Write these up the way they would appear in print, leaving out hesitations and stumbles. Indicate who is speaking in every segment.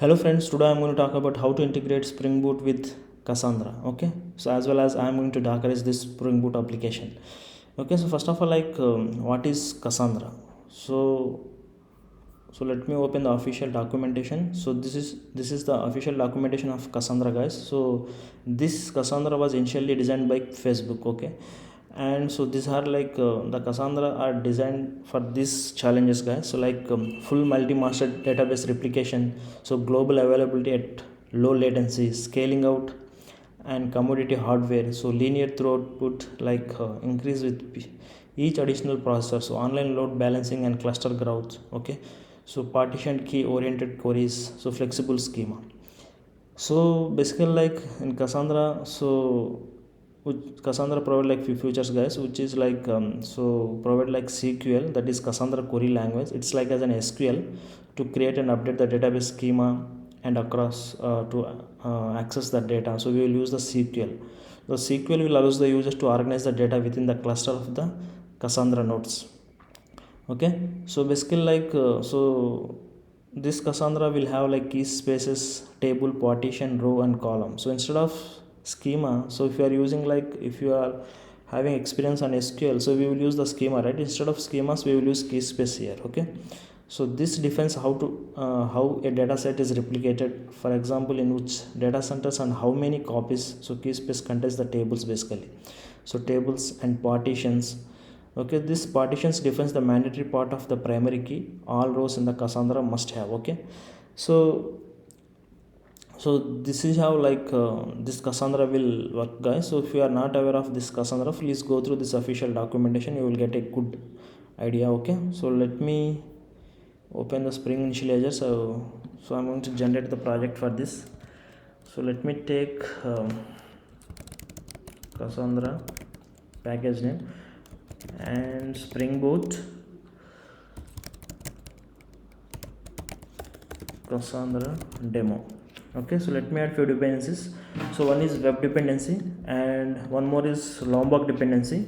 Speaker 1: Hello friends, today I'm going to talk about how to integrate Spring Boot with Cassandra. Okay, so as well as I'm going to dockerize this Spring Boot application. Okay, so first of all, what is Cassandra? So let me open the official documentation. So this is the official documentation of Cassandra, guys. So this Cassandra was initially designed by Facebook. Okay, and so these are the Cassandra are designed for these challenges, guys. So full multi-master database replication, so global availability at low latency, scaling out and commodity hardware, so linear throughput increase with each additional processor, so online load balancing and cluster growth. Okay, so partitioned key oriented queries, so flexible schema. So basically, like in Cassandra, so Cassandra provide like few features, guys, which is so provide like SQL, that is Cassandra query language. It's like as an SQL to create and update the database schema and across to access the data. So we will use the SQL. The SQL will allow the users to organize the data within the cluster of the Cassandra nodes. Okay, so basically so this Cassandra will have like key spaces, table, partition, row and column. So instead of schema, so if you are using if you are having experience on SQL, so we will use the schema, right? Instead of schemas we will use key space here. Okay, so this defines how a data set is replicated, for example in which data centers and how many copies. So key space contains the tables basically, so tables and partitions. Okay, this partitions defines the mandatory part of the primary key all rows in the Cassandra must have. Okay, so this is how this Cassandra will work, guys. So if you are not aware of this Cassandra, please go through this official documentation, you will get a good idea. Okay, so let me open the Spring initializer. So I'm going to generate the project for this. So let me take Cassandra package name and Spring Boot Cassandra demo. Okay, so let me add few dependencies. So one is web dependency and one more is Lombok dependency,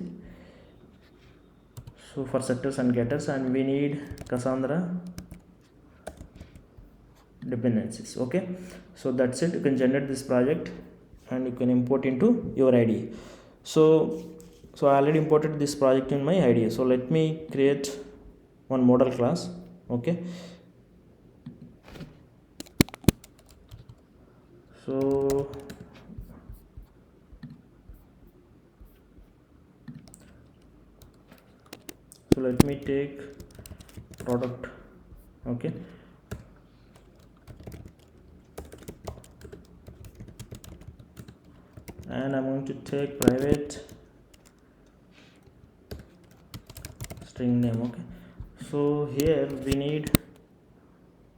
Speaker 1: so for setters and getters, and we need Cassandra dependencies. Okay, so that's it. You can generate this project and you can import into your IDE. So I already imported this project in my IDE. So let me create one model class. Okay, so let me take product. Okay, and I'm going to take private string name. Okay, so here we need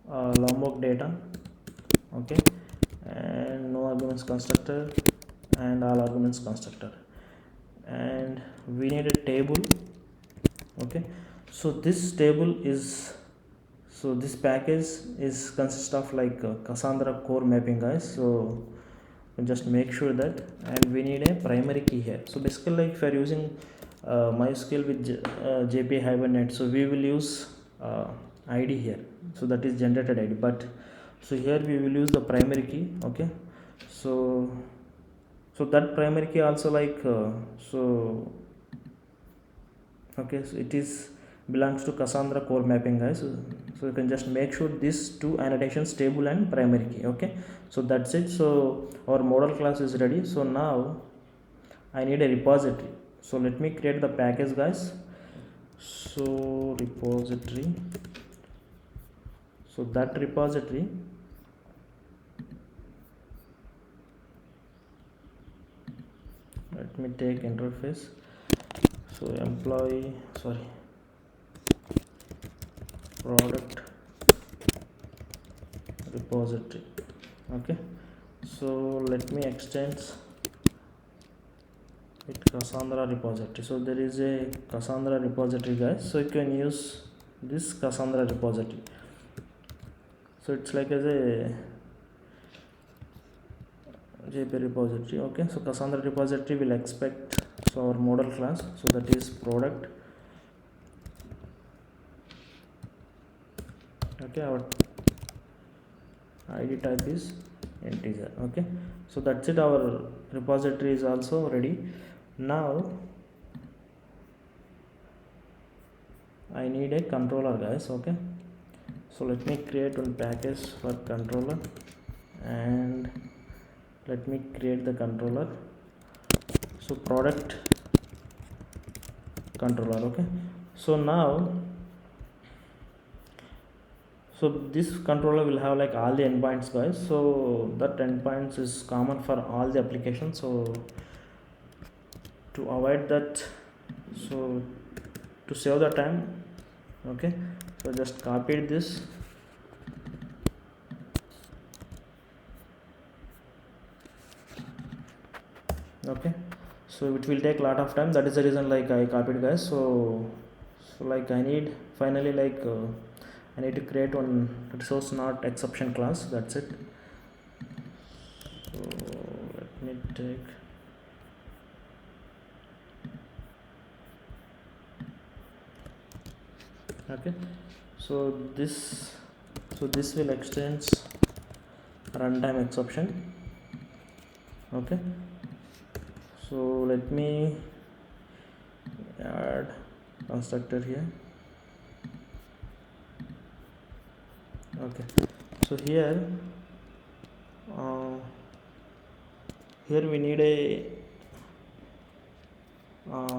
Speaker 1: Lombok data. Okay, and no arguments constructor and all arguments constructor, and we need a table. Okay, so this table is, so this package is consist of Cassandra core mapping, guys. So just make sure that, and we need a primary key here. So basically if you are using MySQL with JP-net, so we will use ID here, so that is generated ID, but so here we will use the primary key. Okay, so that primary key also okay, so it is belongs to Cassandra core mapping, guys. So you can just make sure these two annotations, table and primary key. Okay, so that's it. So our model class is ready. So now I need a repository. So let me create the package, guys. So repository, so that repository, let me take interface. So employee, sorry, product repository. Okay, so let me extend with Cassandra repository. So there is a Cassandra repository, guys. So you can use this Cassandra repository. So it's like as a JP repository. Okay, so Cassandra repository will expect, so our model class, so that is product. Okay, our id type is integer. Okay, so that's it, our repository is also ready. Now I need a controller, guys. Okay, so let me create one package for controller, and let me create the controller. So product controller. Okay, so now, so this controller will have like all the endpoints, guys. So that endpoints is common for all the applications. So to avoid that, so to save the time, okay, so just copy this. Okay, so it will take a lot of time. That is the reason like I copied, guys. So like I need finally like I need to create one resource not exception class. That's it. So let me take, okay, so this will extends runtime exception. Okay, so let me add constructor here. Okay, so here we need a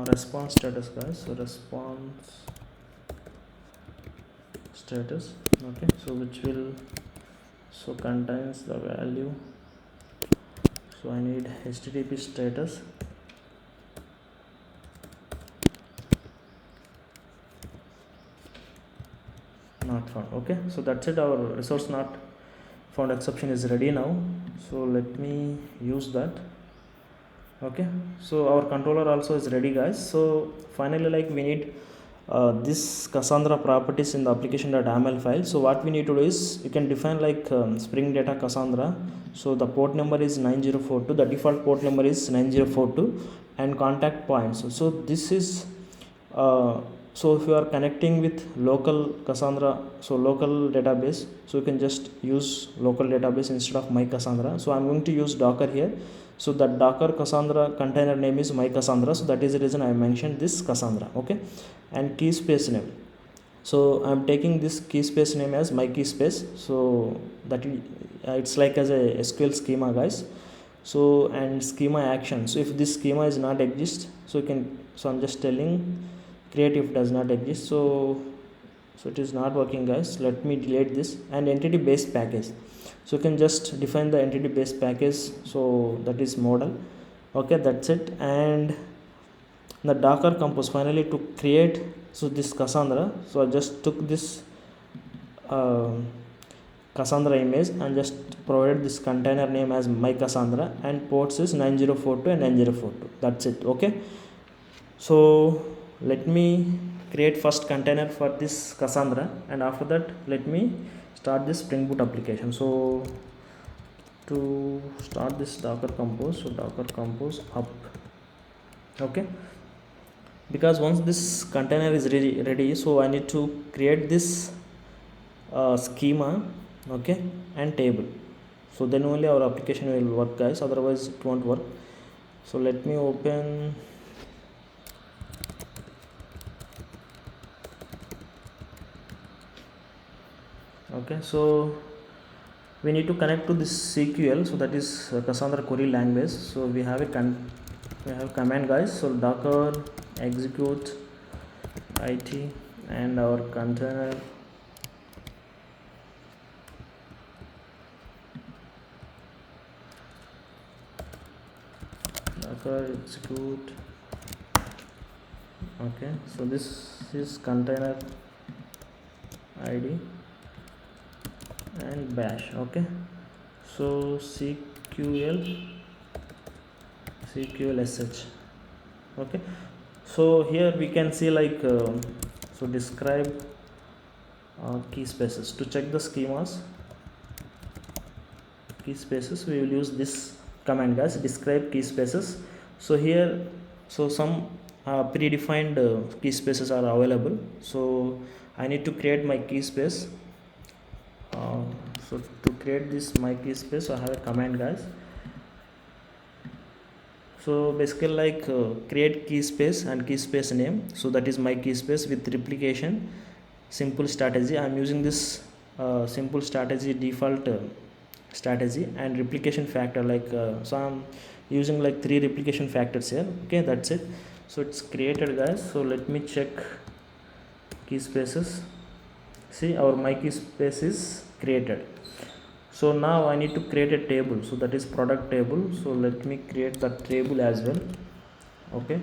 Speaker 1: response status, guys. So response status. Okay, so which will so contains the value. So I need http status. Not found. Okay, so that's it, our resource not found exception is ready now. So let me use that. Okay, so our controller also is ready, guys. So finally like we need this Cassandra properties in the application.yaml file. So what we need to do is you can define like Spring Data Cassandra. So the port number is 9042, the default port number is 9042, and contact points. So this is so if you are connecting with local Cassandra, so local database, so you can just use local database instead of my Cassandra. So I'm going to use Docker here. So that Docker Cassandra container name is my Cassandra. So that is the reason I mentioned this Cassandra. Okay, and key space name. So I'm taking this key space name as my key space. So that it's like as a SQL schema, guys. So and schema action. So if this schema is not exist, so you can. So I'm just telling create if does not exist. So it is not working, guys. Let me delete this. And entity based package. So you can just define the entity based package. So that is model. Okay, that's it. And the Docker compose finally to create so this Cassandra. So I just took this Cassandra image and just provided this container name as my Cassandra, and ports is 9042 and 9042. That's it. Okay, so let me create first container for this Cassandra, and after that let me start this Spring Boot application. So to start this Docker compose, so Docker compose up. Okay, because once this container is ready, so I need to create this schema, okay, and table. So then only our application will work, guys, otherwise it won't work. So let me open okay, so we need to connect to this SQL, so that is Cassandra query language. So we have a command, guys. So docker execute it and our container docker execute. Okay, so this is container id and bash. Okay, so sql sh. Okay, so here we can see like so describe key spaces. To check the schemas key spaces, we will use this command, guys, describe key spaces. So here so some predefined key spaces are available. So I need to create my key space. So to create this my key space, I have a command, guys. So basically like create key space and key space name, so that is my key space with replication simple strategy. I'm using this simple strategy default strategy and replication factor, like so I'm using like 3 replication factors here. Okay, that's it. So it's created, guys. So let me check key spaces. See, our my key space is created. So now I need to create a table, so that is product table. So let me create the table as well. Okay,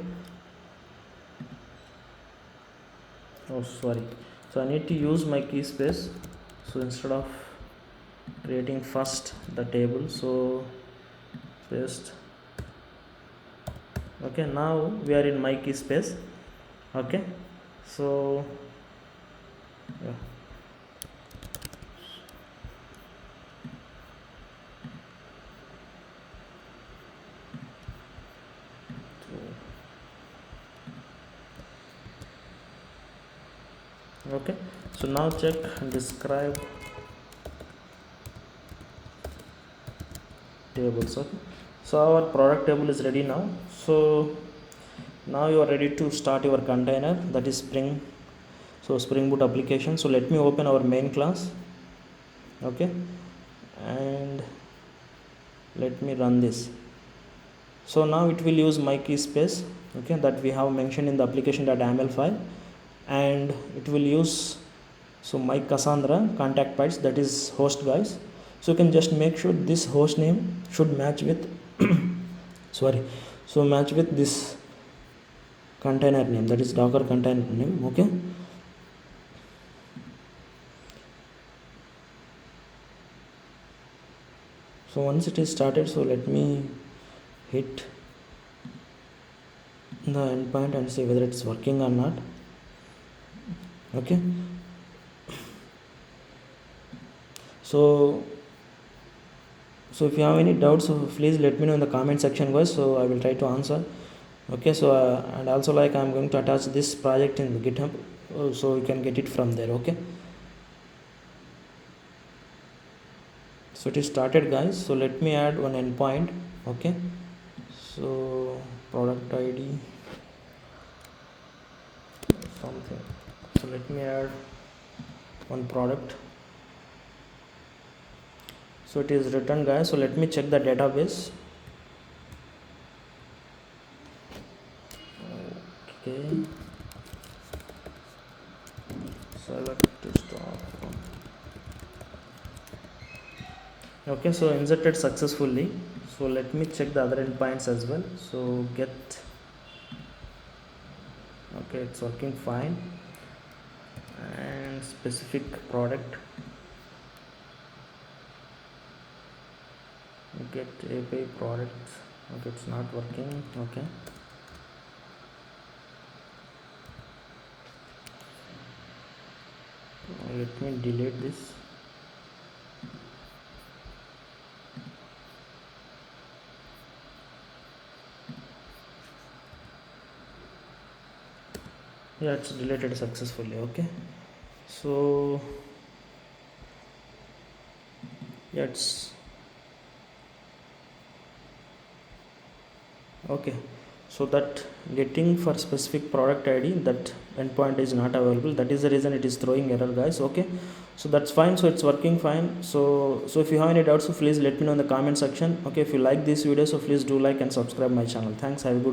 Speaker 1: oh sorry, so I need to use my key space. So instead of creating first the table, so first, okay, now we are in my key space. Okay, so yeah. Okay, so now check describe tables. Okay, so our product table is ready now. So now you are ready to start your container, that is Spring. So Spring Boot application. So let me open our main class. Okay, and let me run this. So now it will use my key space, okay, that we have mentioned in the application.yaml file, and it will use so my Cassandra contact bytes, that is host, guys. So you can just make sure this host name should match with sorry, so match with this container name, that is Docker container name. Okay, so once it is started, so let me hit the endpoint and see whether it's working or not. Okay, so if you have any doubts, so please let me know in the comment section, guys, so I will try to answer. Okay, so and also like I'm going to attach this project in GitHub, so you can get it from there. Okay, so it is started, guys. So let me add one endpoint. Okay, so product ID something, so let me add one product. So it is written, guys. So let me check the database. Okay, select to start from. Okay, so inserted successfully. So let me check the other endpoints as well. So get, okay, it's working fine. And specific product, get API product. Okay, it's not working. Okay, let me delete this. Yeah, it's deleted successfully. Okay, so yeah, it's okay. So that getting for specific product ID, that endpoint is not available. That is the reason it is throwing error, guys. Okay, so that's fine. So it's working fine. So if you have any doubts, so please let me know in the comment section. Okay, if you like this video, so please do like and subscribe my channel. Thanks, have a good day.